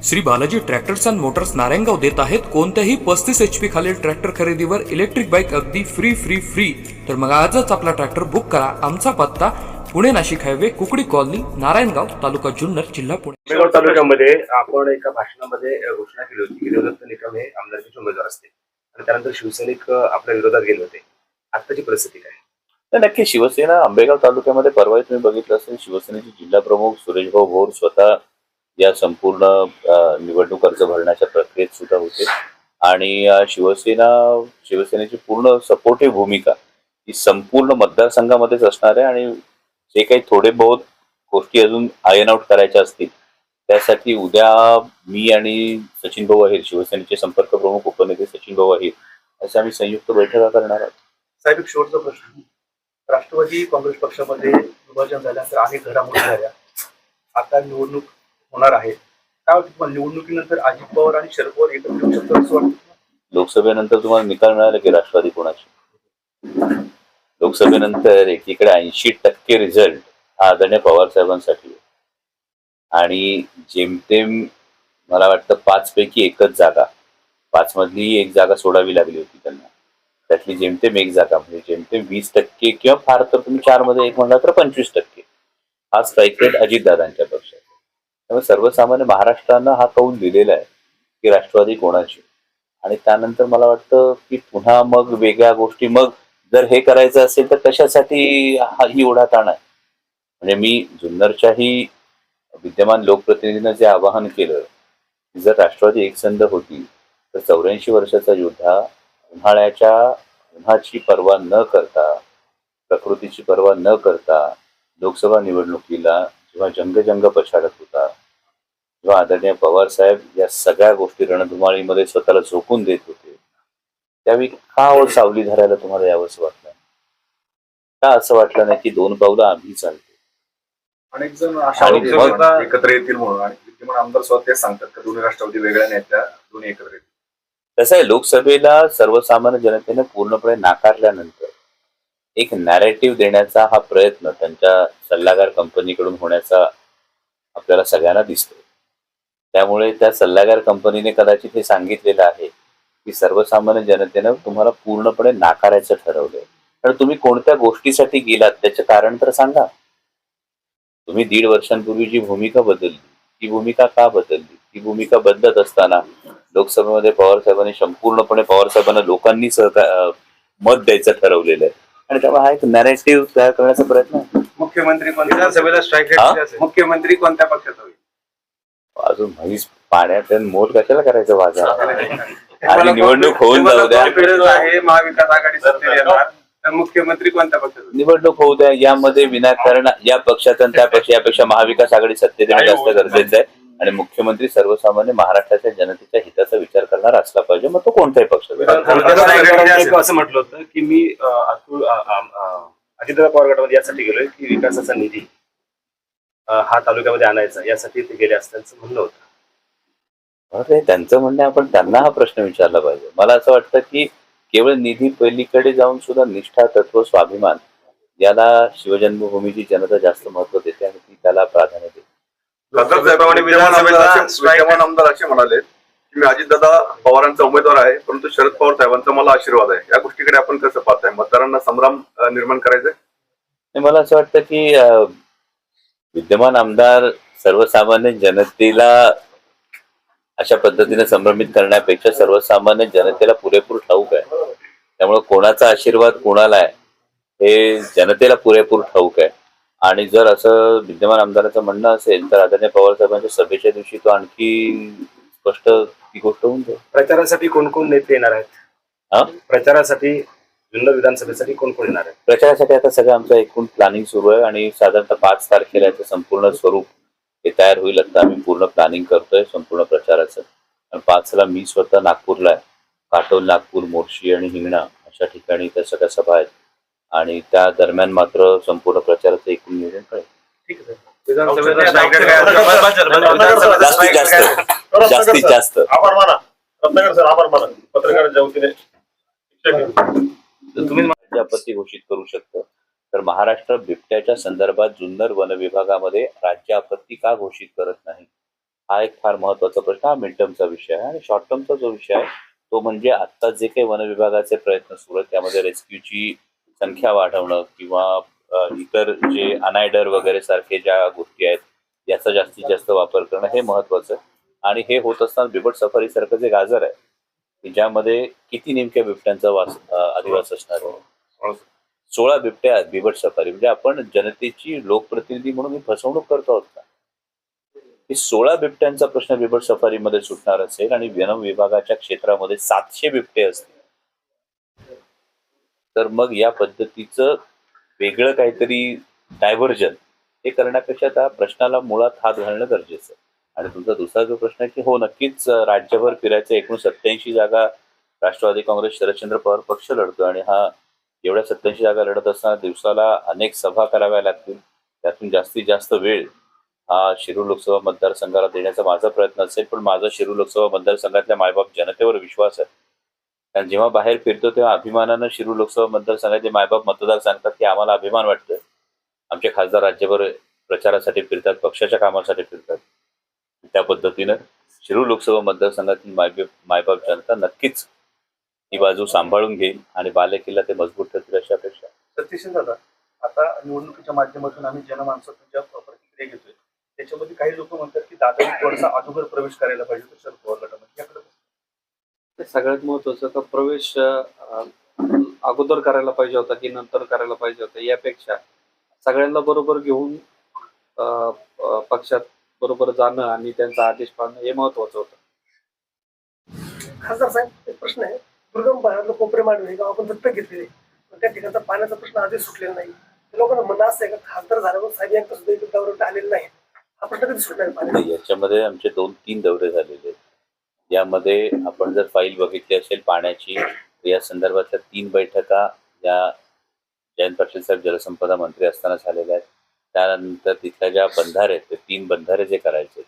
Shri Balaji tractors and Motors Narayangaon देत आहेत कोणत्याही 35 HP खालील ट्रॅक्टर खरेदीवर इलेक्ट्रिक बाईक अगदी फ्री. तर मग आजच आपला ट्रॅक्टर बुक करा. आमचा पत्ता पुणे नाशिक हायवे, कुकडी कॉलनी, नारायणगाव, तालुका जुन्नर, जिल्हा पुणे. आंबेगाव तालुक्यामध्ये आपण एका भाषणामध्ये घोषणा केली होती की देवदत्त निकम हे आमदारकीचे उमेदवार असते आणि त्यानंतर शिवसैनिक आपल्या विरोधात गेले होते. आताची परिस्थिती काय? नक्की शिवसेना आंबेगाव तालुक्यामध्ये परवा तुम्ही बघितलं असेल, शिवसेनेचे जिल्हा प्रमुख सुरेशभाऊ भोर स्वतः या संपूर्ण निवडणूक अर्ज भरण्याच्या प्रक्रियेत सुद्धा होते आणि शिवसेनेची पूर्ण सपोर्टिव्ह भूमिका ही संपूर्ण मतदारसंघामध्येच असणार आहे आणि जे काही थोडे बहुत गोष्टी अजून आयन आउट करायच्या असतील त्यासाठी उद्या मी आणि सचिन भाऊ अहिर, शिवसेनेचे संपर्क प्रमुख उपनेते सचिन भाऊ अहिर असे आम्ही संयुक्त बैठका करणार आहोत. साहेब, एक शेवटचा प्रश्न. राष्ट्रवादी काँग्रेस पक्षामध्ये विभाजन झाल्यानंतर अनेक घडामोडी झाल्या. आता निवडणूक होणार आहे. काय वाटतं तुम्हाला, निवडणुकीनंतर अजित पवार आणि शरद पवार एकत्र येऊ शकतात असं वाटतं? लोकसभेनंतर तुम्हाला निकाल मिळाला की राष्ट्रवादी कोणाची? लोकसभेनंतर एकीकडे 80% रिझल्ट हा आदरणीय पवार साहेबांसाठी आणि जेमतेम मला वाटतं 5 पैकी एकच जागा, 5 मधली एक जागा सोडावी लागली होती त्यांना. त्यातली जेमतेम एक जागा म्हणजे जेमतेम 20% किंवा फार तर तुम्ही 4 मध्ये एक म्हणला तर 25% हा स्ट्राईक रेट अजितदादांच्या पक्षात. त्यामुळे सर्वसामान्य महाराष्ट्रानं हा कौल दिलेला आहे की राष्ट्रवादी कोणाची. आणि त्यानंतर मला वाटतं की पुन्हा मग वेगळ्या गोष्टी, मग जर हे करायचं असेल तर कशासाठी ही ओढाताण आहे. म्हणजे मी जुन्नरच्याही विद्यमान लोकप्रतिनिधींना जे आवाहन केलं, जर राष्ट्रवादी एकसंध होती तर 84 वर्षाचा योद्धा उन्हाची पर्वा न करता, प्रकृतीची पर्वा न करता लोकसभा निवडणुकीला जेव्हा जंग पछाडत होता, जेव्हा आदरणीय पवार साहेब या सगळ्या गोष्टी रणधुमाळीमध्ये स्वतःला झोकून देत होते, त्यावेळी का सावली धरायला तुम्हाला यावंसं वाटलं? का असं वाटलं नाही की 2 पावलं आम्ही चालतो? अनेक जण अशा एकत्र येतील म्हणून आणि विद्यमान आमदार स्वतः सांगतात की दोन्ही राष्ट्रवादी वेगळ्या नेत्या दोन्ही एकत्र येतील. कसं आहे, लोकसभेला सर्वसामान्य जनतेने पूर्णपणे नाकारल्यानंतर एक नॅरेटिव्ह देण्याचा हा प्रयत्न त्यांच्या सल्लागार कंपनीकडून होण्याचा आपल्याला सगळ्यांना दिसतो. त्यामुळे त्या सल्लागार कंपनीने कदाचित हे सांगितलेलं आहे की सर्वसामान्य जनतेनं तुम्हाला पूर्णपणे नाकारायचं ठरवलंय. तर तुम्ही कोणत्या गोष्टीसाठी गेलात त्याचे कारण तर सांगा. तुम्ही 1.5 वर्षांपूर्वी जी भूमिका बदलली, ती भूमिका का बदलली? ती भूमिका बदलत असताना लोकसभेमध्ये पवार साहेबांनी संपूर्णपणे लोकांनी मत द्यायचं ठरवलेलं आहे आणि त्यामुळे हा एक नॅरेटिव्ह तयार करण्याचा प्रयत्न आहे. मुख्यमंत्री कोणत्या सभेला स्ट्राईक मुख्यमंत्री कोणत्या पक्षात होईल? अजून म्हैस पाण्यात मोल कशाला करायचं बाजार? आणि निवडणूक होऊन जाऊ द्या. महाविकास आघाडी सत्तेत येणार तर मुख्यमंत्री कोणत्या पक्षात? निवडणूक होऊ द्या. यामध्ये विनाकारण या पक्षात आणि त्या पक्ष यापेक्षा महाविकास आघाडी सत्तेत येणं जास्त गरजेचं आहे आणि मुख्यमंत्री सर्वसामान्य महाराष्ट्राच्या जनतेच्या हिताचा विचार करणारा असला पाहिजे, मग तो कोणताही पक्ष. असं म्हटलं होतं की मी अजितदादा पवार गटामध्ये यासाठी गेलोय की विकासाचा निधी हा तालुक्यामध्ये आणायचा, यासाठी ते गेले असल्याचं म्हणणं होतं. अरे त्यांचं म्हणणं आपण त्यांना हा प्रश्न विचारला पाहिजे. मला असं वाटतं की केवळ निधी पलीकडे जाऊन सुद्धा निष्ठा, तत्व, स्वाभिमान याला शिवजन्मभूमीची जनता जास्त महत्व देते आणि ती त्याला प्राधान्य देते. विद्यमान आमदार असे म्हणाले की मी अजितदादा पवारांचा उमेदवार आहे, परंतु शरद पवार साहेबांचा मला आशीर्वाद आहे. या गोष्टीकडे आपण कसं पाहताय? मतदारांना संभ्रम निर्माण करायचंय? मला असं वाटतं की विद्यमान आमदार सर्वसामान्य जनतेला अशा पद्धतीने संभ्रमित करण्यापेक्षा सर्वसामान्य जनतेला पुरेपूर ठाऊक आहे. त्यामुळे कोणाचा आशीर्वाद कोणाला आहे हे जनतेला पुरेपूर ठाऊक आहे. आणि जर असं विद्यमान आमदाराचं म्हणणं असेल तर आदरणीय पवार साहेबांच्या सभेच्या दिवशी तो आणखी स्पष्ट ती गोष्ट होऊन जाईल. प्रचारासाठी कोण कोण नेते येणार आहेत? प्रचारासाठी जुन्नर विधानसभेसाठी कोण कोण येणार आहे? प्रचारासाठी आता सगळं आमचं एकूण प्लॅनिंग सुरू आहे आणि साधारणतः 5 तारखेला याचं संपूर्ण स्वरूप हे तयार होईल. आता आम्ही पूर्ण प्लॅनिंग करतोय संपूर्ण प्रचाराचं. आणि 5ला मी स्वतः नागपूरला आहे. काटोल, नागपूर, मोर्शी आणि हिंगणा अशा ठिकाणी त्या सगळ्या सभा आहेत आणि त्या दरम्यान मात्र संपूर्ण प्रचाराचं एकूण नियोजन कळेल. ठीक आहे. जास्तीत जास्त आभार माना रत्नाकर सर, आभार माना पत्रकारांच्या वतीने. तुम्ही आपत्ती घोषित करू शकता तर महाराष्ट्र बिबट्याच्या संदर्भात जुन्नर वन विभागामध्ये राज्य आपत्ती का घोषित करत नाही? हा एक फार महत्वाचा प्रश्न, हा मिड टर्मचा विषय आहे. आणि शॉर्ट टर्मचा जो विषय आहे तो म्हणजे आता जे काही वन विभागाचे प्रयत्न सुरू आहेत त्यामध्ये रेस्क्यूची संख्या वाढवणं किंवा इतर जे अनायडर वगैरे सारखे ज्या गोष्टी आहेत याचा जास्तीत जास्त वापर करणं हे महत्वाचं आहे. आणि हे होत असताना बिबट सफारी सारखं जे गाजर आहे की ज्यामध्ये किती नेमक्या बिबट्यांचा अधिवास असणार आहे. 16 बिबट्या आहेत बिबट सफारी, म्हणजे आपण जनतेची लोकप्रतिनिधी म्हणून ही फसवणूक करतो आहोत का? की 16 बिबट्यांचा प्रश्न बिबट सफारीमध्ये सुटणार असेल आणि वन विभागाच्या क्षेत्रामध्ये 700 बिबटे असतील, तर मग या पद्धतीचं वेगळं काहीतरी डायव्हर्जन हे करण्यापेक्षा त्या प्रश्नाला मुळात हात घालणं गरजेचं आहे. आणि तुमचा दुसरा जो प्रश्न आहे की हो नक्कीच राज्यभर फिरायचं, एकूण 87 जागा राष्ट्रवादी काँग्रेस शरदचंद्र पवार पक्ष लढतो आणि हा एवढ्या 87 जागा लढत असताना दिवसाला अनेक सभा कराव्या लागतील. त्यातून जास्तीत जास्त वेळ हा शिरूर लोकसभा मतदारसंघाला देण्याचा माझा प्रयत्न असेल. पण माझा शिरूर लोकसभा मतदारसंघातल्या मायबाप जनतेवर विश्वास आहे. कारण जेव्हा बाहेर फिरतो तेव्हा अभिमानानं शिरूर लोकसभा मतदारसंघाचे मायबाप मतदार सांगतात की आम्हाला अभिमान वाटतं, आमचे खासदार राज्यभर प्रचारासाठी फिरतात, पक्षाच्या कामासाठी फिरतात. त्या पद्धतीनं शिरूर लोकसभा मतदारसंघातील मायबाप जनता नक्कीच ही बाजू सांभाळून घेईल आणि बालेकिल्ला ते मजबूत ठरतील अशी अपेक्षा. सतीश दादा, आता निवडणुकीच्या माध्यमातून आम्ही जनमानसाच्या प्रतिक्रिया घेतोय. त्याच्यामध्ये काही लोक म्हणतात की दादानी थोडासा अगोदर प्रवेश करायला पाहिजे होता शरद पवार गटामध्ये. याकडे ते सगळ्यात महत्वाचं का प्रवेश अगोदर करायला पाहिजे होता की नंतर करायला पाहिजे होता, यापेक्षा सगळ्यांना बरोबर घेऊन पक्षात बरोबर जाणं आणि त्यांचा आदेश पाळणं हे महत्वाचं होतं. खासदार साहेब, एक प्रश्न आहे. दुर्गम भागातलं कोपरे मांडवे हे गाव आपण दत्तक घेतलेले, पण त्या ठिकाणचा पाण्याचा प्रश्न आधीच सुटलेला नाही. लोकांना म्हणणं असं आहे का खासदार झाल्यावर साहेब यांचा सुद्धा इथे दौऱ्यावर आलेले नाही, हा प्रश्न कधी सुटणार पाणी? याच्यामध्ये आमचे 2-3 दौरे झालेले आहेत. यामध्ये आपण जर फाईल बघितली असेल पाण्याची, या संदर्भातल्या 3 बैठका या जयंत पाटील साहेब जलसंपदा मंत्री असताना झालेल्या आहेत. त्यानंतर तिथल्या ज्या बंधारे आहेत, ते 3 बंधारे जे करायचे,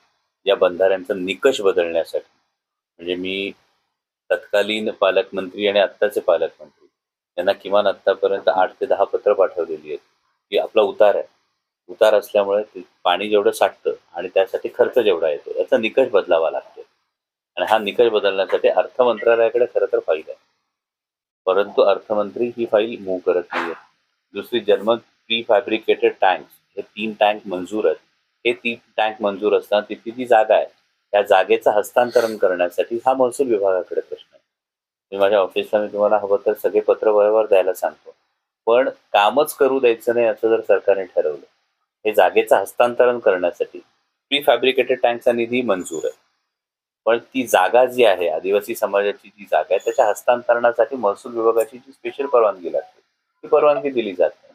या बंधाऱ्यांचा निकष बदलण्यासाठी म्हणजे मी तत्कालीन पालकमंत्री आणि आत्ताचे पालकमंत्री यांना किमान आत्तापर्यंत 8 ते 10 पत्र पाठवलेली आहेत की आपला उतार आहे, उतार असल्यामुळे पाणी जेवढं साठतं आणि त्यासाठी खर्च जेवढा येतो याचा निकष बदलावा लागतो. आणि हा निकष बदलण्यासाठी अर्थ मंत्रालयाकडे खरं तर फाईल आहे, परंतु अर्थमंत्री ही फाईल मूव्ह करत नाहीये. दुसरी जर्मन प्री फॅब्रिकेटेड टँक्स, हे 3 टँक मंजूर आहेत. हे 3 टँक मंजूर असताना तिथली जी जागा आहे त्या जागेचं हस्तांतरण करण्यासाठी हा महसूल विभागाकडे प्रश्न आहे. मी माझ्या ऑफिसला मी तुम्हाला हवं तर सगळे पत्र व्यवहार द्यायला सांगतो, पण कामच करू द्यायचं नाही असं जर सरकारने ठरवलं, हे जागेचं हस्तांतरण करण्यासाठी प्री फॅब्रिकेटेड टँकचा निधी मंजूर आहे, पण ती जागा जी आहे आदिवासी समाजाची जी जागा आहे त्याच्या हस्तांतरणासाठी महसूल विभागाची जी स्पेशल परवानगी लागते ती परवानगी दिली जात नाही.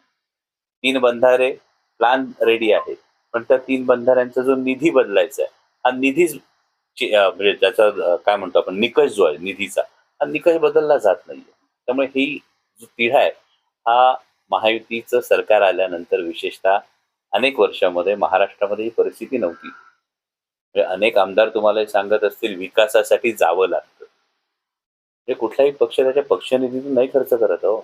3 बंधारे प्लॅन रेडी आहेत, पण त्या 3 बंधाऱ्यांचा जो निधी बदलायचा आहे हा निधीच म्हणजे त्याचा काय म्हणतो आपण निकष जो आहे निधीचा, हा निकष बदलला जात नाहीये. त्यामुळे ही जो तिढा आहे हा महायुतीचं सरकार आल्यानंतर विशेषतः अनेक वर्षामध्ये महाराष्ट्रामध्ये ही परिस्थिती नव्हती. म्हणजे अनेक आमदार तुम्हाला सांगत असतील विकासासाठी जावं लागतं, म्हणजे कुठलाही पक्ष त्याच्या पक्षनिधीतून नाही खर्च करत हो,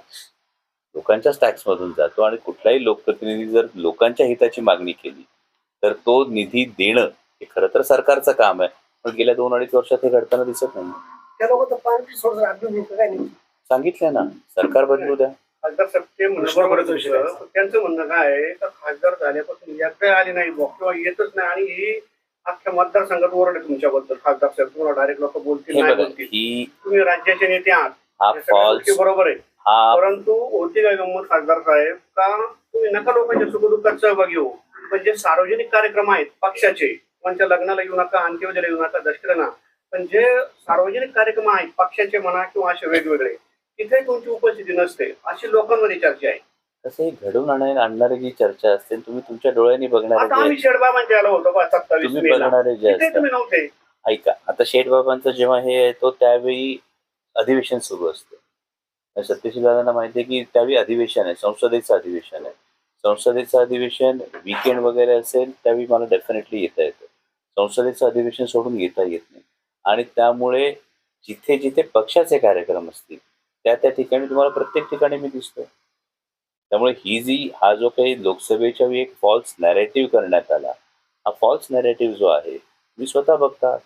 लोकांच्याच टॅक्समधून जातो. आणि कुठलाही लोकप्रतिनिधी जर लोकांच्या हिताची मागणी केली तर तो निधी देणं हे खरं तर सरकारचं काम आहे, पण गेल्या 2-2.5 वर्षात हे घडताना दिसत नाही. त्या लोकांचं पाणी सोडून अभिमुख काय नाही. सांगितलंय ना, सरकार बदलू द्या. खासदार साहेब ते म्हणणं त्यांचं म्हणणं काय आहे का खासदार झाल्यापासून एकदा आले नाही किंवा येतच नाही आणि ही अख्ख्या मतदारसंघात ओरडे तुमच्याबद्दल. खासदार साहेब तुम्हाला डायरेक्ट लोक बोलतील हे नाही बघा, बोलतील, ही तुम्ही राज्याचे नेते आहात, हा या सगळ्या गोष्टी फॉल्स बरोबर आहे, हा परंतु होती काय गंमत खासदार साहेब का तुम्ही नका लोकांच्या सुखदुःखात सहभागी हो, पण जे सार्वजनिक कार्यक्रम आहेत पक्षाचे, कोणत्या लग्नाला येऊ नका, अंत्यविधीला येऊ नका, दशक्रियांना, पण जे सार्वजनिक कार्यक्रम आहेत पक्षाचे म्हणा किंवा असे वेगवेगळे, तिथे तुमची उपस्थिती नसते अशी लोकांमध्ये चर्चा आहे. तसे घडवून आणणारी जी चर्चा असते तुम्ही तुमच्या डोळ्यांनी बघणारे आता आम्ही शेडबाबांच्या आलो होतो 27 तुम्ही मेला, बघणारे जे तिथे असतात. तुम्ही नव्हते. ऐका, आता शेठबाबांचं जेव्हा हे येतो त्यावेळी अधिवेशन सुरू असतं. सत्यशीलदादांना माहिती आहे की त्यावेळी अधिवेशन आहे, संसदेचं अधिवेशन आहे. संसदेचं अधिवेशन वीकेंड वगैरे असेल त्यावेळी मला डेफिनेटली येता येतं. संसदेचं अधिवेशन सोडून येता येत नाही. आणि त्यामुळे जिथे जिथे पक्षाचे कार्यक्रम असतील त्या त्या ठिकाणी तुम्हाला प्रत्येक ठिकाणी मी दिसतो. त्यामुळे हा जो काही लोकसभेच्या वेळी एक फॉल्स नॅरेटिव्ह करण्यात आला, हा फॉल्स नॅरेटिव्ह जो आहे मी स्वतः बघतात.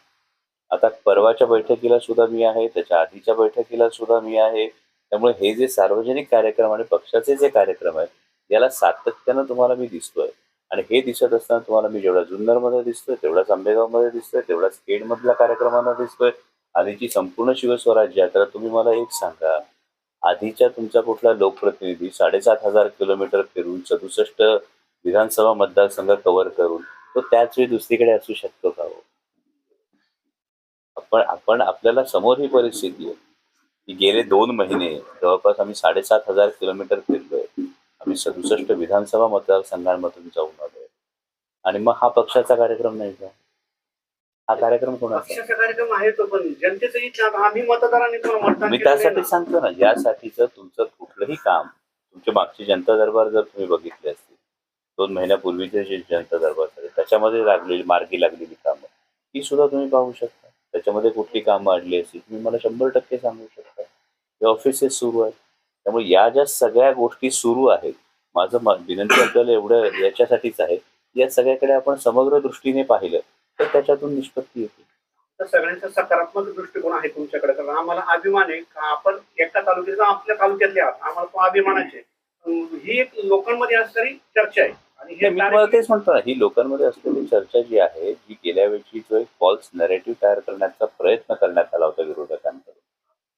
आता परवाच्या बैठकीला सुद्धा मी आहे, त्याच्या आधीच्या बैठकीला सुद्धा मी आहे. त्यामुळे हे जे सार्वजनिक कार्यक्रम आणि पक्षाचे जे कार्यक्रम आहेत, याला सातत्यानं तुम्हाला मी दिसतोय. आणि हे दिसत असताना तुम्हाला मी जेवढा जुन्नरमध्ये दिसतोय, तेवढाच आंबेगावमध्ये दिसतोय, तेवढाच खेडमधल्या कार्यक्रमांना दिसतोय. आधीची संपूर्ण शिवस्वराज्य यात्रा तुम्ही मला एक सांगा, आधीच्या तुमचा कुठला लोकप्रतिनिधी 7,500 किलोमीटर फिरून 67 विधानसभा मतदारसंघ कव्हर करून तो त्याच वेळी दुसरीकडे असू शकतो का हो? आपण आपल्याला समोर ही परिस्थिती आहे की गेले 2 महिने जवळपास आम्ही 7,500 किलोमीटर फिरलोय. आम्ही 67 विधानसभा मतदारसंघांमधून जाऊन आलोय. आणि मग हा पक्षाचा कार्यक्रम नाही का? हा कार्यक्रम कोणाचा? पक्षाचा कार्यक्रम आहे तो, पण जनतेचं इच्छा आम्ही मतदारांनी पण मतदान मी केलेलं आहे त्यासाठी ना. सांगतो ना, यासाठीचं तुमचं कुठलंही काम, तुमचे मागचे जनता दरबार जर तुम्ही बघितले असतील, 2 महिन्यापूर्वीचे जे जनता दरबार झाले त्याच्यामध्ये मार्गी लागलेली कामं ही सुद्धा तुम्ही पाहू शकता. त्याच्यामध्ये कुठली कामं आणली असतील तुम्ही मला 100% सांगू शकता. हे ऑफिसेस सुरू आहेत. त्यामुळे या ज्या सगळ्या गोष्टी सुरू आहेत, माझं विनंती आपल्याला एवढं याच्यासाठीच आहे, या सगळ्याकडे आपण समग्र दृष्टीने पाहिलं तर त्याच्यातून निष्पत्ती येते. तर सगळ्यांचा सकारात्मक दृष्टिकोन आहे तुमच्याकडे, कारण आम्हाला अभिमान आहे का आपण एका तालुक्याचा आपल्या तालुक्यातले आहात, आम्हाला तो अभिमानाचे. ही एक लोकांमध्ये असणारी चर्चा आहे. आणि मी तुम्हाला तेच म्हणतो ना, ही लोकांमध्ये असलेली चर्चा जी आहे, जी गेल्या वेळची जो एक फॉल्स नॅरेटिव्ह तयार करण्याचा प्रयत्न करण्यात आला होता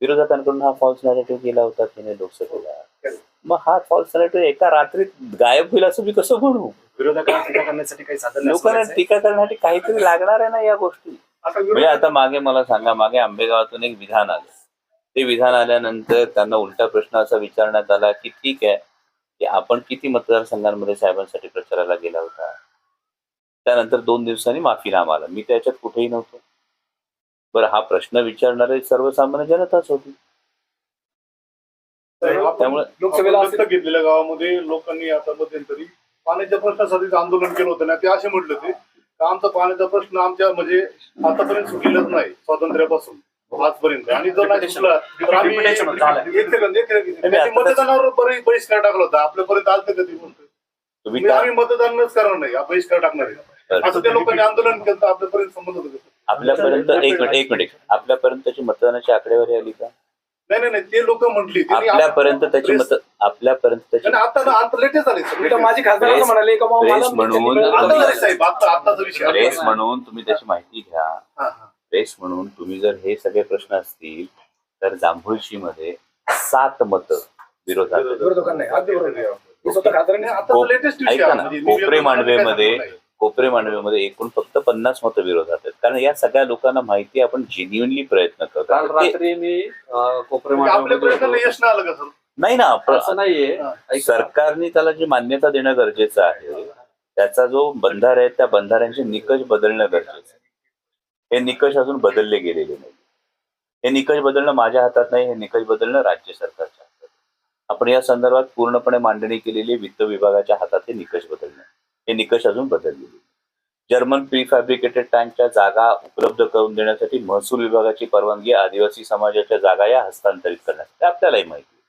विरोधकांकडून हा फॉल्स नॅरेटिव्ह केला होता तिने लोकसभेला. मग हा फॉल्स नॅरेटिव्ह एका रात्रीत गायब होईल असं मी कसं म्हणू? विरोधकांना टीका करण्यासाठी काही साधन लोकांना टीका करण्यासाठी काहीतरी लागणार आहे ना या गोष्टी. म्हणजे आता मागे मला सांगा, मागे आंबेगावातून एक विधान आलं. ते विधान आल्यानंतर त्यांना उलटा प्रश्न असा विचारण्यात आला की ठीक आहे की आपण किती मतदारसंघांमध्ये साहेबांसाठी प्रचाराला गेला होता? त्यानंतर 2 दिवसांनी माफीनामा आला. मी त्याच्यात कुठेही नव्हतो. बरं, हा प्रश्न विचारणारे सर्वसामान्य जनताच होती. त्यामुळे लोकसभेला दत्तक घेतलेल्या गावामध्ये लोकांनी आता मध्यंतरी पाण्याच्या प्रश्नासाठीच आंदोलन केलं होतं ना. ते असे म्हटलं ते का आमचा पाण्याचा प्रश्न आमच्या म्हणजे आतापर्यंत सुटलेलाच नाही स्वातंत्र्यापासून आजपर्यंत. आणि जर नाही सुटला तर आम्ही मतदानावर बहिष्कार टाकला होता. आपल्यापर्यंत आलं कधी गोष्ट आम्ही मतदानच करणार नाही, बहिष्कार टाकणार आहे असं त्या लोकांनी आंदोलन केलं तर आपल्यापर्यंत संबंध होतो. आपल्यापर्यंत एक मिनिट आपल्यापर्यंतची मतदानाची आकडेवारी आली का? नाही ते लोक म्हटली आपल्यापर्यंत त्याची आता लेटेस्ट झाले. माझी खासदार असं म्हणाले का बाबा प्रेस म्हणून आता झाले साहेब, आताचा विषय प्रेस म्हणून तुम्ही त्याची माहिती घ्या. प्रेस म्हणून तुम्ही जर हे सगळे प्रश्न असतील तर जांभुळशी मध्ये 7 मतं विरोधात. ऐका ना, कोपरे मांडवेमध्ये एकूण फक्त 50 मतं विरोधात आहेत. कारण या सगळ्या लोकांना माहिती आपण जेन्युअनली प्रयत्न करतो. काल रात्री मी कोपरे यश नाही आलं का सर? नाही ना, असं नाहीये. सरकारने त्याला जी मान्यता देणं गरजेचं आहे, त्याचा जो बंधारा आहे त्या बंधाऱ्यांचे निकष बदलणं गरजेचं आहे. हे निकष अजून बदलले गेलेले नाही. हे निकष बदलणं माझ्या हातात नाही, हे निकष बदलणं राज्य सरकारच्या हातात आहे. आपण या संदर्भात पूर्णपणे मांडणी केलेली वित्त विभागाच्या हातात हे निकष बदलणं. हे निकष अजून बदललेले. जर्मन प्रीफॅब्रिकेटेड टँकच्या जागा उपलब्ध करून देण्यासाठी महसूल विभागाची परवानगी आदिवासी समाजाच्या जागा या हस्तांतरित करण्यासाठी आपल्यालाही माहिती आहे.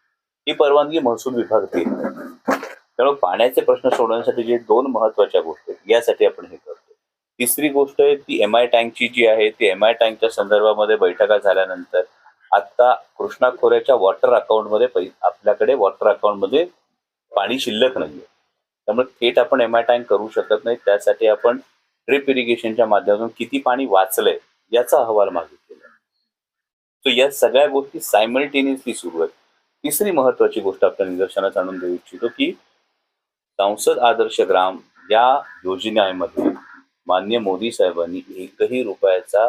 ही परवानगी महसूल विभाग देत नाही. त्यामुळे पाण्याचे प्रश्न सोडवण्यासाठी जे 2 महत्वाच्या गोष्टी आहेत यासाठी आपण हे करतो. तिसरी गोष्ट आहे ती MI टँकची जी आहे, ती MI टँकच्या संदर्भामध्ये बैठका झाल्यानंतर आता कृष्णा खोऱ्याच्या वॉटर अकाउंटमध्ये आपल्याकडे वॉटर अकाउंटमध्ये पाणी शिल्लक नाहीये. त्यामुळे थेट आपण MI टँक करू शकत नाही. त्यासाठी आपण ड्रिप इरिगेशनच्या माध्यमातून किती पाणी वाचलंय याचा अहवाल मागितलेला. सो या सगळ्या गोष्टी सायमल्टेनियसली सुरू आहेत. तिसरी महत्वाची गोष्ट आपल्या निदर्शनास आणून देऊ इच्छितो की संसद आदर्श ग्राम या योजनेमध्ये माननीय मोदी साहेबांनी 1ही रुपयाचा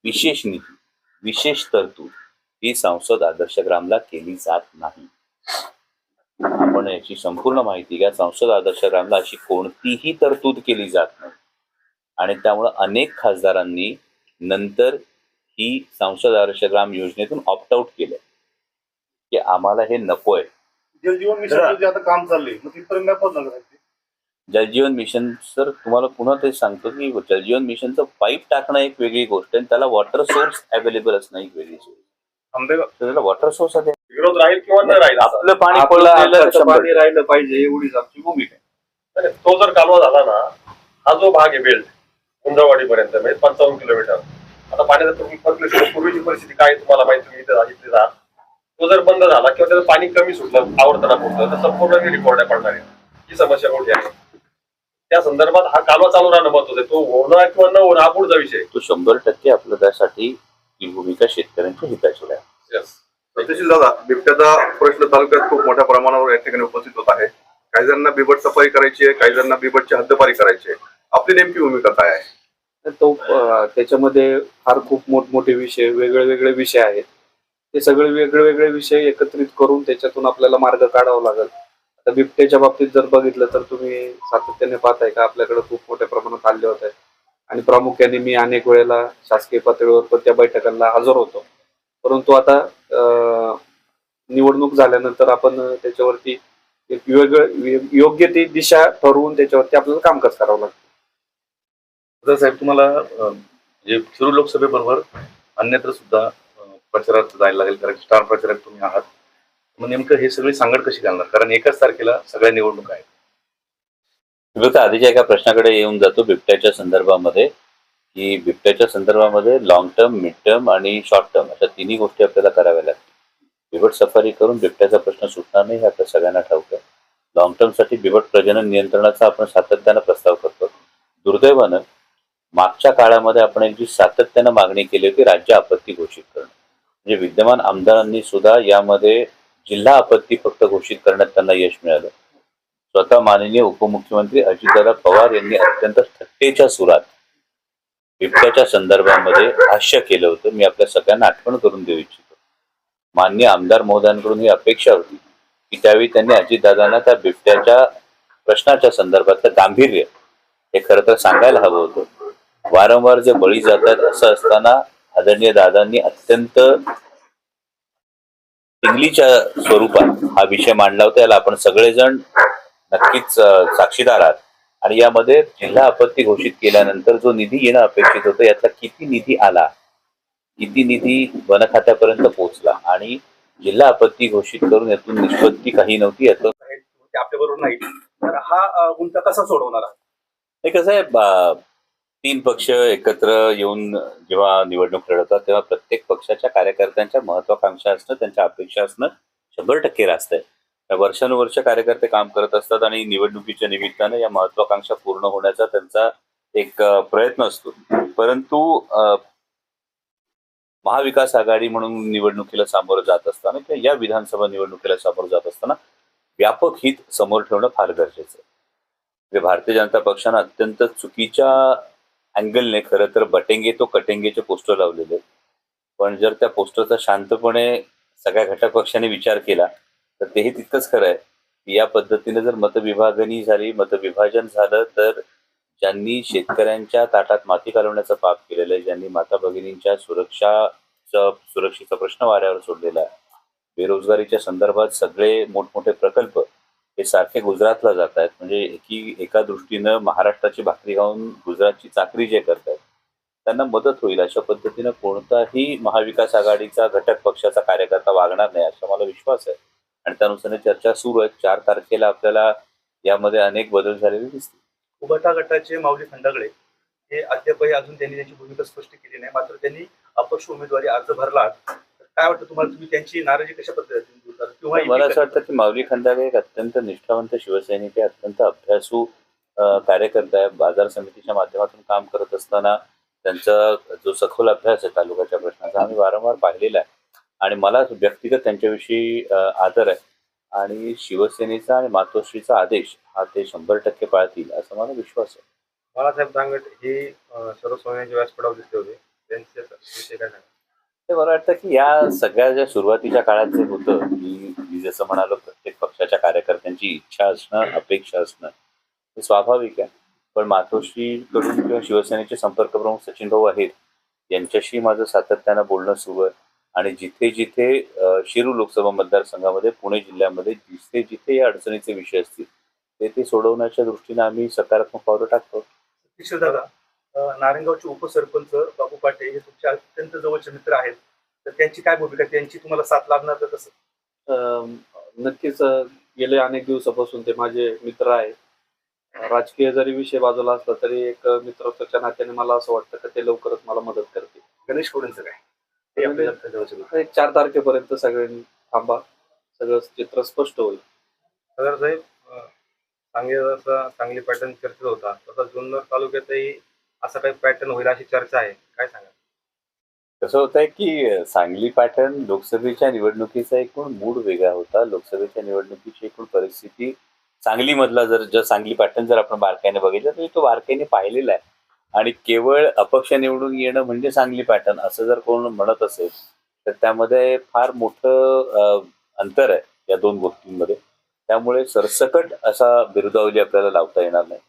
विशेष निधी, विशेष तरतूद ही संसद आदर्श ग्रामला केली जात नाही. आपण याची संपूर्ण माहिती घ्या. संसद आदर्श ग्रामला अशी कोणतीही तरतूद केली जात नाही. आणि त्यामुळे अनेक खासदारांनी नंतर ही संसद आदर्श ग्राम योजनेतून ऑप्ट आउट केलं की आम्हाला हे नकोय. जलजीवन मिशन जे आता काम चाललंय मग तिथपर्यंत नाही पोहोचणार. जलजीवन मिशन सर, तुम्हाला पुन्हा तेच सांगतो की जलजीवन मिशनचं पाईप टाकणं एक वेगळी गोष्ट आहे, त्याला वॉटर सोर्स अवेलेबल असणं एक वेगळी गोष्ट. त्याला वॉटर सोर्स आहे, विरोध राहील किंवा न राहील आपलं पाणी पाणी राहिलं पाहिजे एवढीच आमची भूमिका आहे. तो जर कालवा झाला ना, हा जो भाग आहे बेल्ट कुंजवाडीपर्यंत म्हणजे 55 किलोमीटर. आता पाण्याचा पूर्वीची परिस्थिती काय तुम्हाला माहिती, तुम्ही इथे राहा. तो जर बंद झाला किंवा त्याचं पाणी कमी सुटलं आवर्तना पुरतं तर संपूर्ण रिकॉर्ड पडणार आहे. ही समस्या मोठी आहे. त्या संदर्भात हा कालवा चालू राहणं महत्वाचं आहे. तो होणार किंवा न होणं हा पुढचा विषय. तो 100% आपलं त्यासाठी ही भूमिका शेतकऱ्यांच्या हिताची आहे. तहसील दादा, बिबट्याचा प्रश्न तालुक्यात खूप मोठ्या प्रमाणावर या ठिकाणी उपस्थित होत आहे. काही जणांना बिबट सफारी करायची आहे, काही जणांना बिबटची हद्दपारी करायची आहे. आपली नेमकी भूमिका काय आहे? तर तो त्याच्यामध्ये फार खूप मोठमोठे विषय, वेगळे वेगळे विषय आहेत. ते सगळे वेगळे वेगळे विषय एकत्रित करून त्याच्यातून आपल्याला मार्ग काढावा लागेल. आता बिबट्याच्या बाबतीत जर बघितलं तर तुम्ही सातत्याने पाहताय का आपल्याकडे खूप मोठ्या प्रमाणात हल्ले होत आहेत आणि प्रामुख्याने मी अनेक वेळेला शासकीय पातळीवर पण त्या बैठकांना हजर होतो. परंतु आता निवडणूक झाल्यानंतर आपण त्याच्यावरती एक योग्य ती दिशा ठरवून त्याच्यावरती आपल्याला कामकाज करावं लागतं. साहेब, तुम्हाला म्हणजे शिरूर लोकसभेबरोबर अन्यत्र सुद्धा प्रचारात जायला लागेल, कारण स्टार प्रचारक तुम्ही आहात. मग नेमकं हे सगळी सांगड कशी घालणार, कारण एकाच तारखेला सगळ्या निवडणुका आहेत. विभक्त आधीच्या एका प्रश्नाकडे येऊन जातो बिबट्याच्या संदर्भामध्ये, की बिबट्याच्या संदर्भामध्ये लॉंग टर्म, मिड टर्म आणि शॉर्ट टर्म अशा तिन्ही गोष्टी आपल्याला कराव्या लागतील. बिबट सफारी करून बिबट्याचा प्रश्न सुटणार नाही हे आपल्या सगळ्यांना ठाऊक आहे. लॉंग टर्मसाठी बिबट प्रजनन नियंत्रणाचा आपण सातत्यानं प्रस्ताव करतो. दुर्दैवानं मागच्या काळामध्ये आपण एक जी सातत्यानं मागणी केली होती राज्य आपत्ती घोषित करणं, म्हणजे विद्यमान आमदारांनी सुद्धा यामध्ये जिल्हा आपत्ती फक्त घोषित करण्यात त्यांना यश मिळालं. स्वतः माननीय उपमुख्यमंत्री अजितदादा पवार यांनी अत्यंत थट्टेच्या सुरात बिबट्याच्या संदर्भामध्ये भाष्य केलं होतं. मी आपल्या सगळ्यांना आठवण करून देऊ इच्छितो. माननीय आमदार महोदयांकडून ही अपेक्षा होती की त्यावेळी त्यांनी अजितदादांना त्या बिबट्याच्या प्रश्नाच्या संदर्भातलं गांभीर्य हे खरं तर सांगायला हवं होतं. वारंवार जे बळी जातात असं असताना आदरणीय दादांनी अत्यंत इंग्लिशच्या स्वरूपात हा विषय मांडला होता. याला आपण सगळेजण नक्कीच साक्षीदार आहात. आणि यामध्ये जिल्हा आपत्ती घोषित केल्यानंतर जो निधी येणं अपेक्षित होतं यातला किती निधी आला, किती निधी वन खात्यापर्यंत पोहोचला आणि जिल्हा आपत्ती घोषित करून यातून निष्पत्ती काही नव्हती. यातून आपल्या बरोबर नाही, तर हा गुंता कसा सोडवणार आहे? हे कसं आहे, 3 पक्ष एकत्र येऊन जेव्हा निवडणूक लढवतात तेव्हा प्रत्येक पक्षाच्या कार्यकर्त्यांच्या महत्वाकांक्षा असणं, त्यांच्या अपेक्षा असणं 100% रास्त आहे. वर्षानुवर्ष कार्यकर्ते काम करत असतात आणि निवडणुकीच्या निमित्तानं या महत्वाकांक्षा पूर्ण होण्याचा त्यांचा एक प्रयत्न असतो. परंतु महाविकास आघाडी म्हणून निवडणुकीला सामोरं जात असताना किंवा या विधानसभा निवडणुकीला सामोरं जात असताना व्यापक हित समोर ठेवणं फार गरजेचं आहे. म्हणजे भारतीय जनता पक्षानं अत्यंत चुकीच्या अँगलने खरं तर बटेंगे तो कटेंगेचे पोस्टर लावलेले आहेत. पण जर त्या पोस्टरचा शांतपणे सगळ्या घटक पक्षांनी विचार केला तर तेही तितकंच खरं आहे की या पद्धतीने जर मतविभागणी झाली, मतविभाजन झालं तर ज्यांनी शेतकऱ्यांच्या ताटात माती घालवण्याचं पाप केलेलं आहे, ज्यांनी माता भगिनींच्या सुरक्षेचा प्रश्न वाऱ्यावर सोडलेला आहे, बेरोजगारीच्या संदर्भात सगळे मोठमोठे प्रकल्प हे सारखे गुजरातला जात आहेत. म्हणजे एका दृष्टीनं महाराष्ट्राची भाकरी खाऊन गुजरातची चाकरी जे करतात त्यांना मदत होईल अशा पद्धतीनं कोणताही महाविकास आघाडीचा घटक पक्षाचा कार्यकर्ता वागणार नाही असा मला विश्वास आहे. आणि त्यानुसार चर्चा सुरू आहे. 4 तारखेला आपल्याला यामध्ये अनेक बदल झालेले दिसतील. उभाटा गटाचे माऊली खंडागळे हे अद्यापही अजून त्यांनी त्यांची भूमिका स्पष्ट केली नाही, मात्र त्यांनी अपक्ष उमेदवारी अर्ज भरला. काय वाटतं तुम्हाला, तुम्ही त्यांची नाराजी कशा पद्धतीने दूर करा? किंवा मला असं वाटतं की माऊली खंडागळे एक अत्यंत निष्ठावंत शिवसैनिक आहे, अत्यंत अभ्यासू कार्यकर्ता आहे. बाजार समितीच्या माध्यमातून काम करत असताना त्यांचा जो सखोल अभ्यास आहे तालुक्याच्या प्रश्नाचा आम्ही वारंवार पाहिलेला आहे आणि मला व्यक्तिगत त्यांच्याविषयी आदर आहे. आणि शिवसेनेचा आणि मातोश्रीचा आदेश हा ते 100% पाळतील असा मला विश्वास आहे. बाळासाहेब दांगट हे सर्वसामान्यांच्या व्यासपीठावर दिसले होते, त्यांच्या विषय काय नाही? ते मला वाटतं की या सगळ्या ज्या सुरुवातीच्या काळात जे होतं की मी जसं म्हणालो प्रत्येक पक्षाच्या कार्यकर्त्यांची इच्छा असणं, अपेक्षा असणं हे स्वाभाविक आहे. पण मातोश्रीकडून किंवा शिवसेनेचे संपर्क प्रमुख सचिन भाऊ आहेत यांच्याशी माझं सातत्यानं बोलणं सुरू आहे. आणि जिथे जिथे शिरूर लोकसभा मतदारसंघामध्ये, पुणे जिल्ह्यामध्ये जिथे जिथे या अडचणीचे विषय असतील ते सोडवण्याच्या दृष्टीने आम्ही सकारात्मक पावलं टाकतो. दादा, नारायणगावचे उपसरपंच बाबू पाटे हे तुमचे अत्यंत जवळचे मित्र आहेत, तर त्यांची काय भूमिका, त्यांची तुम्हाला साथ लाभणार का कसं? नक्कीच गेले अनेक दिवसापासून ते माझे मित्र आहेत राजकीय जरी विषय बाजूला असला तरी एक मित्रत्वाच्या नात्याने मला असं वाटतं की ते लवकरच मला मदत करतील. गणेश कोडेंचं काय ते आपल्या लक्षात जवळचे लोक. एक 4 तारखेपर्यंत सगळ्यांनी थांबा, सगळं चित्र स्पष्ट होईल. सदर साहेब सांगली पॅटर्न चर्चेत होता, तसा जुन्नर तालुक्यातही असा काही पॅटर्न होईल अशी चर्चा आहे, काय सांगा? कसं होत आहे की सांगली पॅटर्न लोकसभेच्या निवडणुकीचा एकूण मूड वेगळा होता. लोकसभेच्या निवडणुकीची एकूण परिस्थिती सांगलीमधला जर सांगली पॅटर्न जर आपण बारकाईने बघितलं तर तो बारकाईने पाहिलेला आहे. आणि केवळ अपक्ष निवडून येणं म्हणजे सांगली पॅटर्न असं जर कोण म्हणत असेल तर त्यामध्ये फार मोठं अंतर आहे या दोन गोष्टींमध्ये. त्यामुळे सरसकट असा बिरुदावली आपल्याला लावता येणार नाही.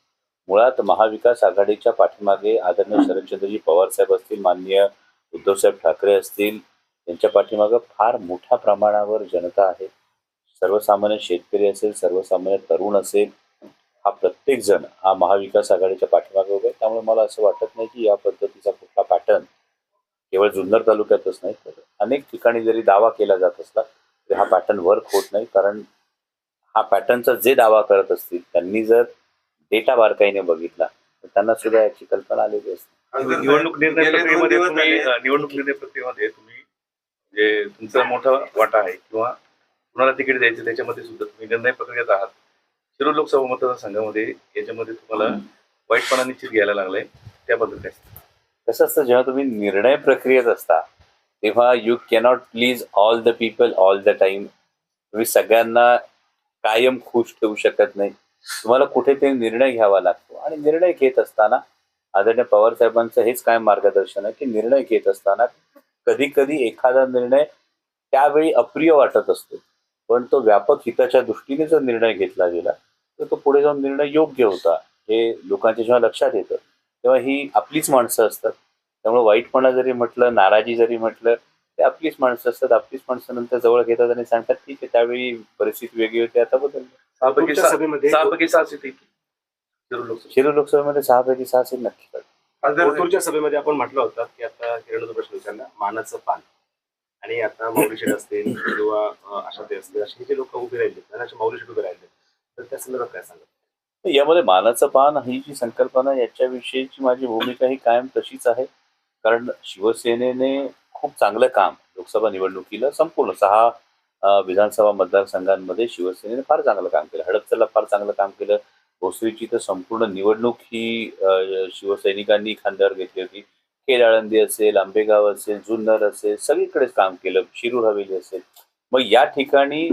मुळात महाविकास आघाडीच्या पाठीमागे आदरणीय शरदचंद्रजी पवार साहेब असतील, माननीय उद्धवसाहेब ठाकरे असतील, त्यांच्या पाठीमागं फार मोठ्या प्रमाणावर जनता आहे. सर्वसामान्य शेतकरी असेल, सर्वसामान्य तरुण असेल, हा प्रत्येक जण हा महाविकास आघाडीच्या पाठीमागे उभा आहे. त्यामुळे मला असं वाटत नाही की या पद्धतीचा कुठला पॅटर्न केवळ जुन्नर तालुक्यातच नाही तर अनेक ठिकाणी जरी दावा केला जात असला तरी हा पॅटर्न वर्क होत नाही. कारण हा पॅटर्नचा जे दावा करत असतील त्यांनी जर डेटा बारकाईने बघितला तर त्यांना सुद्धा याची कल्पना आलेली असते. निवडणूक निर्णय प्रक्रियेमध्ये तुम्ही जे तुमचा मोठा वाटा आहे किंवा कुणाला तिकीट द्यायचं त्याच्यामध्ये सुद्धा तुम्ही निर्णय प्रक्रियेत आहात. शिरूर लोकसभा मतदारसंघामध्ये याच्यामध्ये तुम्हाला वाईटपणा निश्चित घ्यायला लागलाय, त्याबद्दल काय? कसं असतं, जेव्हा तुम्ही निर्णय प्रक्रियेत असता तेव्हा you cannot please all the people all the time. तुम्ही सगळ्यांना कायम खुश ठेवू शकत नाही. तुम्हाला कुठेतरी निर्णय घ्यावा लागतो आणि निर्णय घेत असताना आदरणीय पवार साहेबांचं हेच कायम मार्गदर्शन आहे की निर्णय घेत असताना कधी कधी एखादा निर्णय त्यावेळी अप्रिय वाटत असतो, पण तो व्यापक हिताच्या दृष्टीने जर निर्णय घेतला गेला तर तो पुढे जाऊन निर्णय योग्य होता हे लोकांच्या जेव्हा लक्षात येतं तेव्हा ही आपलीच माणसं असतात. त्यामुळे वाईटपणा जरी म्हटलं, नाराजी जरी म्हटलं, ते आपलीच माणसं असतात. आपलीच माणसं नंतर जवळ घेतात आणि सांगतात ठीक आहे त्यावेळी परिस्थिती वेगळी होती, आता बदलली. सहापैकी 6 सीट शिरूर लोकसभेमध्ये 6 पैकी 6 सीट नक्की करतात. लातूरच्या सभेमध्ये आपण म्हटलं होतं की आता किरणाचा प्रश्न विचारला, मानाचं पान, आणि आता माऊली शेठ असतील किंवा आशाताई असतील असे जे लोक उभे राहिले आणि माऊली शेठ उभे राहिले, तर त्या संदर्भात काय सांगा? यामध्ये मानाचं पान ही जी संकल्पना याच्याविषयीची माझी भूमिका ही कायम तशीच आहे. कारण शिवसेनेने खूप चांगलं काम लोकसभा निवडणुकीला संपूर्ण 6 विधानसभा मतदारसंघांमध्ये शिवसेनेने फार चांगलं काम केलं. हडपसरला फार चांगलं काम केलं. भोसरीची तर संपूर्ण निवडणूक ही शिवसैनिकांनी खांद्यावर घेतली होती. खेड आळंदी असेल, आंबेगाव असेल, जुन्नर असेल, सगळीकडेच काम केलं. शिरूर हवेली असेल. मग या ठिकाणी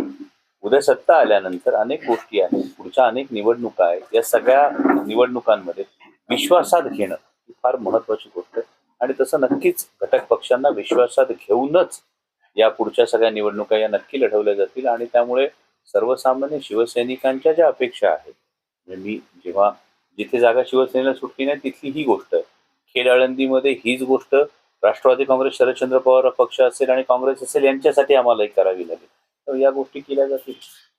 उद्या सत्ता आल्यानंतर अनेक गोष्टी आहेत, पुढच्या अनेक निवडणुका आहेत. या सगळ्या निवडणुकांमध्ये विश्वासात घेणं ही फार महत्वाची गोष्ट आहे आणि तसं नक्कीच घटक पक्षांना विश्वासात घेऊनच या पुढच्या सगळ्या निवडणुका या नक्की लढवल्या जातील. आणि त्यामुळे सर्वसामान्य शिवसैनिकांच्या ज्या अपेक्षा आहेत, म्हणजे मी जेव्हा जिथे जागा शिवसेनेला सुटली नाही तिथली ही गोष्ट, खेड आळंदीमध्ये हीच गोष्ट राष्ट्रवादी काँग्रेस, शरदचंद्र पवार पक्ष असेल आणि काँग्रेस असेल यांच्यासाठी आम्हाला एक करावी लागेल. तर या गोष्टी केल्या जातील.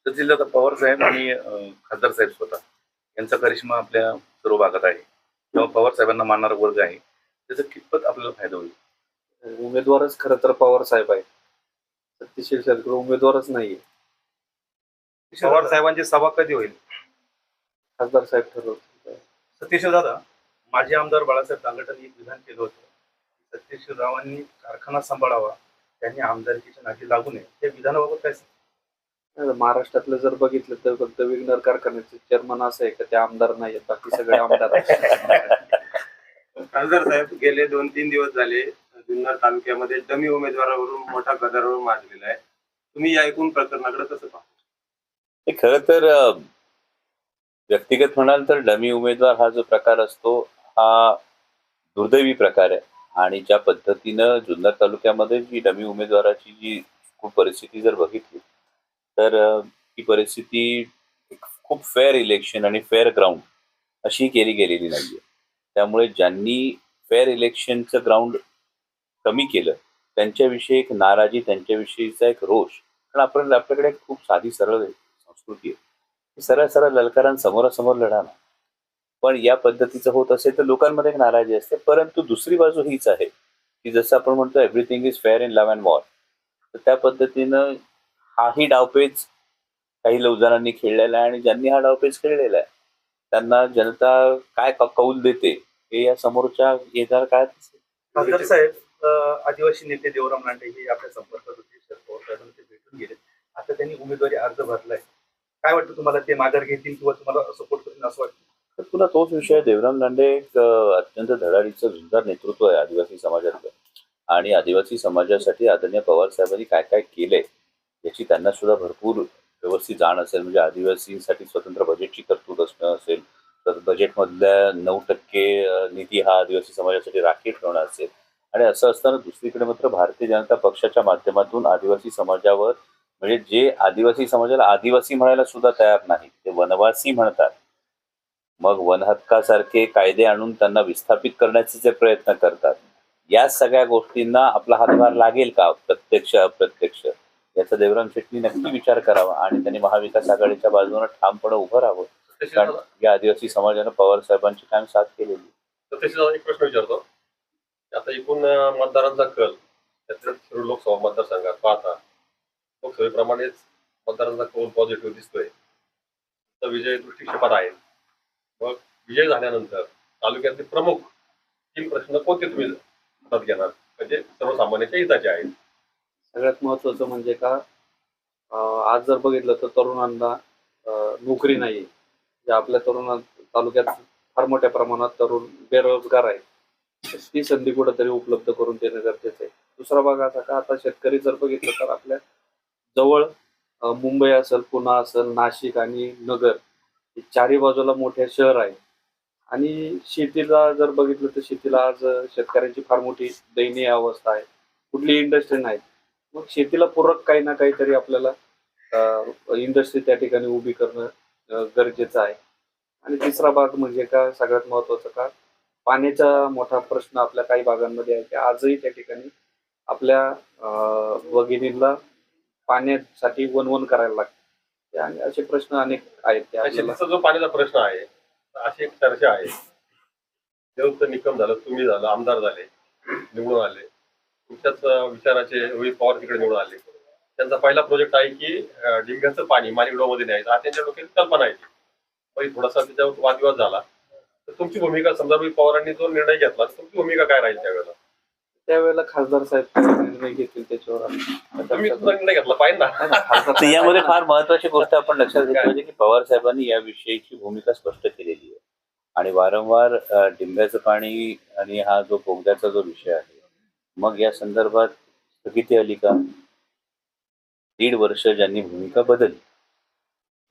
तर आता पवार साहेब आणि खासदार साहेब स्वतः यांचा करिश्मा आपल्या सर्व भागात आहे किंवा पवार साहेबांना मानणारा वर्ग आहे, त्याचा कितपत आपल्याला फायदा होईल? उमेदवारच खरं तर पवार साहेब आहे. सत्यशील शेरकर उमेदवारच नाहीये. पवार साहेबांची सभा कधी होईल? खासदार साहेब ठरवतील. सतीशदादा, माजी आमदार बाळासाहेब दांगटांनी एक विधान केलं होतं, सतीशरावांनी कारखाना सांभाळावा, त्यांनी आमदारकीच्या नादी लागू नये. त्या विधानाबाबत काय सांगा? महाराष्ट्रातलं जर बघितलं तर फक्त विघ्नर कारखान्याचे चेअरमन असं आहे का ते आमदार नाही आहेत, बाकी सगळे आमदार आहेत. खासदार साहेब, गेले 2-3 दिवस झाले जुन्नर तालुक्यामध्ये डमी उमेदवारावरून मोठा गदारोळ माजलेला आहे. तुम्ही या एकूण प्रकरणाकडे कसं पाहता? हे खरं तर व्यक्तिगत म्हणाल तर डमी उमेदवार हा जो प्रकार असतो हा दुर्दैवी प्रकार आहे. आणि ज्या पद्धतीनं जुन्नर तालुक्यामध्ये जी डमी उमेदवाराची जी खूप परिस्थिती जर बघितली तर ही परिस्थिती खूप फेअर इलेक्शन आणि फेअर ग्राउंड अशी केली गेलेली नाहीये. त्यामुळे ज्यांनी फेअर इलेक्शनचं ग्राउंड कमी केलं त्यांच्याविषयी एक नाराजी, त्यांच्याविषयीचा एक रोष. कारण आपल्याकडे एक खूप साधी सरळ संस्कृती आहे, सरळ सरळ ललकारांसमोरासमोर लढा ना. पण या पद्धतीचं होत असेल तर लोकांमध्ये एक नाराजी असते. परंतु दुसरी बाजू हीच आहे की जसं आपण म्हणतो everything is fair in love and war, तर त्या पद्धतीनं हाही डावपेच काही लोकजणांनी खेळलेला आहे आणि ज्यांनी हा डावपेच खेळलेला आहे त्यांना जनता काय कौल देते हे या समोरच्या येणाऱ्या काळात दिसेल. खासदार साहेब, आदिवासी नेते देवराम लांडे हे आपल्या संपर्कात होते, शरद पवार साहेबांना ते भेटून गेले. आता त्यांनी उमेदवारी अर्ज भरलाय. काय वाटतं तुम्हाला, ते माघार घेतील किंवा तुम्हाला सपोर्ट करतील असं वाटतं? तर तुला तोच विषय, देवराम लांडे एक अत्यंत धडाडीचं झुंजार नेतृत्व आहे आदिवासी समाजातलं, आणि आदिवासी समाजासाठी आदरणीय पवार साहेबांनी काय काय केलंय याची त्यांना सुद्धा भरपूर व्यवस्थित जाण असेल. म्हणजे आदिवासींसाठी स्वतंत्र बजेटची तरतूद असणं असेल, तर बजेटमधल्या 9% निधी हा आदिवासी समाजासाठी राखीव ठेवणं असेल. आणि असं असताना दुसरीकडे मात्र भारतीय जनता पक्षाच्या माध्यमातून आदिवासी समाजावर, म्हणजे जे आदिवासी समाजाला आदिवासी म्हणायला सुद्धा तयार नाही ते वनवासी म्हणतात, मग वन हक्कासारखे कायदे आणून त्यांना विस्थापित करण्याचे जे प्रयत्न करतात, या सगळ्या गोष्टींना आपला हातभार लागेल का प्रत्यक्ष अप्रत्यक्ष, याचा देवराम शेट्टी नक्की विचार करावा आणि त्यांनी महाविकास आघाडीच्या बाजूने ठामपणे उभं राहावं. कारण या आदिवासी समाजानं पवार साहेबांची कायम साथ केलेली. तर त्याच्यात एक प्रश्न विचारतो. आता एकूण मतदारांचा कल त्यातल्या शिरूर लोकसभा मतदारसंघात पाहता लोकसभेप्रमाणेच मतदारांचा कौल पॉझिटिव्ह दिसतोय. तर विजय दृष्टिक्षेपात आहे. मग विजय झाल्यानंतर तालुक्यातले प्रमुख 3 प्रश्न कोणते तुम्ही हातात घेणार, म्हणजे सर्वसामान्यांच्या हिताचे आहेत? सगळ्यात महत्वाचं म्हणजे का, आज जर बघितलं तर तरुणांना नोकरी नाही. जे आपल्या तालुक्यात फार मोठ्या प्रमाणात तरुण बेरोजगार आहे, ती संधी कुठेतरी उपलब्ध करून देणं गरजेचं आहे. दुसरा भाग असा का, आता शेतकरी जर बघितलं तर आपल्या जवळ मुंबई असेल, पुणे असेल, नाशिक आणि नगर हे चारही बाजूला मोठे शहर आहे. आणि शेतीला जर बघितलं तर शेतीला आज शेतकऱ्यांची फार मोठी दयनीय अवस्था आहे. कुठली इंडस्ट्री नाही. मग शेतीला पूरक काही ना काहीतरी आपल्याला इंडस्ट्री त्या ठिकाणी उभी करणं गरजेचं आहे. आणि तिसरा भाग म्हणजे का, सगळ्यात महत्वाचं का, पाण्याचा मोठा प्रश्न आपल्या काही भागांमध्ये आहे की आजही त्या ठिकाणी आपल्या भगिनींना पाण्यासाठी वनवन करायला लागते. आणि असे प्रश्न अनेक आहेत ते आपल्याला. शेतीचा जो पाण्याचा प्रश्न आहे, अशी एक चर्चा आहे, देवचं निकम झालं, तुम्ही झालं, आमदार झाले, निवडून आले, तुमच्याच विचाराचे रोहित पवार तिकडे निवडून आले. त्यांचा पहिला प्रोजेक्ट आहे की डिंग्याचं पाणी माणिकगावमध्ये न्यायचं, हा त्यांच्या डोक्यात कल्पना आहे. मग थोडासा त्याच्यावर वादविवाद झाला. तर तुमची भूमिका, समजा रोहित पवारांनी जो निर्णय घेतला, तुमची भूमिका काय राहील त्यावेळेला खासदार साहेब निर्णय घेतील त्याच्यावर. तुम्ही तुमचा निर्णय घेतला पाहिजे ना. तर यामध्ये फार महत्वाची गोष्ट आपण लक्षात घेतली पाहिजे की पवार साहेबांनी याविषयीची भूमिका स्पष्ट केलेली आहे. आणि वारंवार डिंब्याचं पाणी आणि हा जो बोगद्याचा जो विषय आहे, मग या संदर्भात स्थगिती आली का? 1.5 वर्ष ज्यांनी भूमिका बदलली,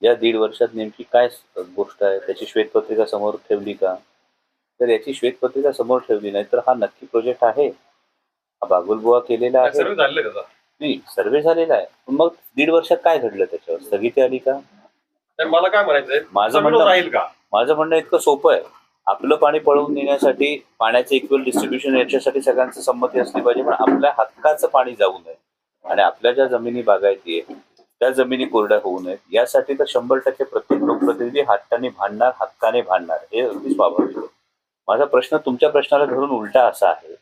या 1.5 वर्षात नेमकी काय गोष्ट आहे त्याची श्वेतपत्रिका समोर ठेवली का? तर याची श्वेतपत्रिका समोर ठेवली नाही तर हा नक्की प्रोजेक्ट आहे, हा बागुलबुवा केलेला आहे. सर्व झालेलं त्याचा नाही, सर्वे झालेला आहे. मग 1.5 वर्षात काय घडलं, त्याच्यावर स्थगिती आली का? तर मला काय म्हणायचंय, माझं म्हणणं राहील का? माझं म्हणणं इतकं सोपं आहे. आपलं पाणी पळवून देण्यासाठी, पाण्याचं इक्वल डिस्ट्रीब्युशन याच्यासाठी सगळ्यांची संमती असली पाहिजे, पण आपल्या हक्काचं पाणी जाऊ नये आणि आपल्या ज्या जमिनी बागायती आहे त्या जमिनी कोरड्या होऊ नयेत यासाठी तर 100% प्रत्येक लोकप्रतिनिधी हट्टाने भांडणार, हक्काने भांडणार, हे अगदी स्वाभाविक आहे. माझा प्रश्न तुमच्या प्रश्नाला धरून उलटा असा आहे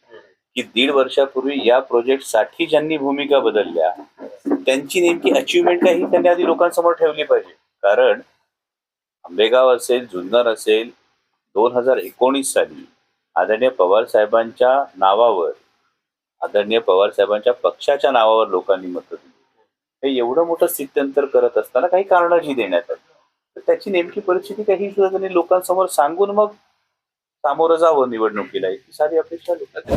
की 1.5 वर्षापूर्वी या प्रोजेक्टसाठी ज्यांनी भूमिका बदलल्या त्यांची नेमकी अचिव्हमेंट काही त्यांनी आधी लोकांसमोर ठेवली पाहिजे. कारण आंबेगाव असेल, जुन्नर असेल, 2019 साली आदरणीय पवार साहेबांच्या नावावर, आदरणीय पवार साहेबांच्या पक्षाच्या नावावर लोकांनी मतं दिली. हे एवढं मोठं स्थित्यंतर करत असताना काही कारणं जी देण्यात आली, तर त्याची नेमकी परिस्थिती काही सुद्धा त्यांनी लोकांसमोर सांगून मग सामोरं जावं निवडणुकीला, ही सारी अपेक्षा लोकांची.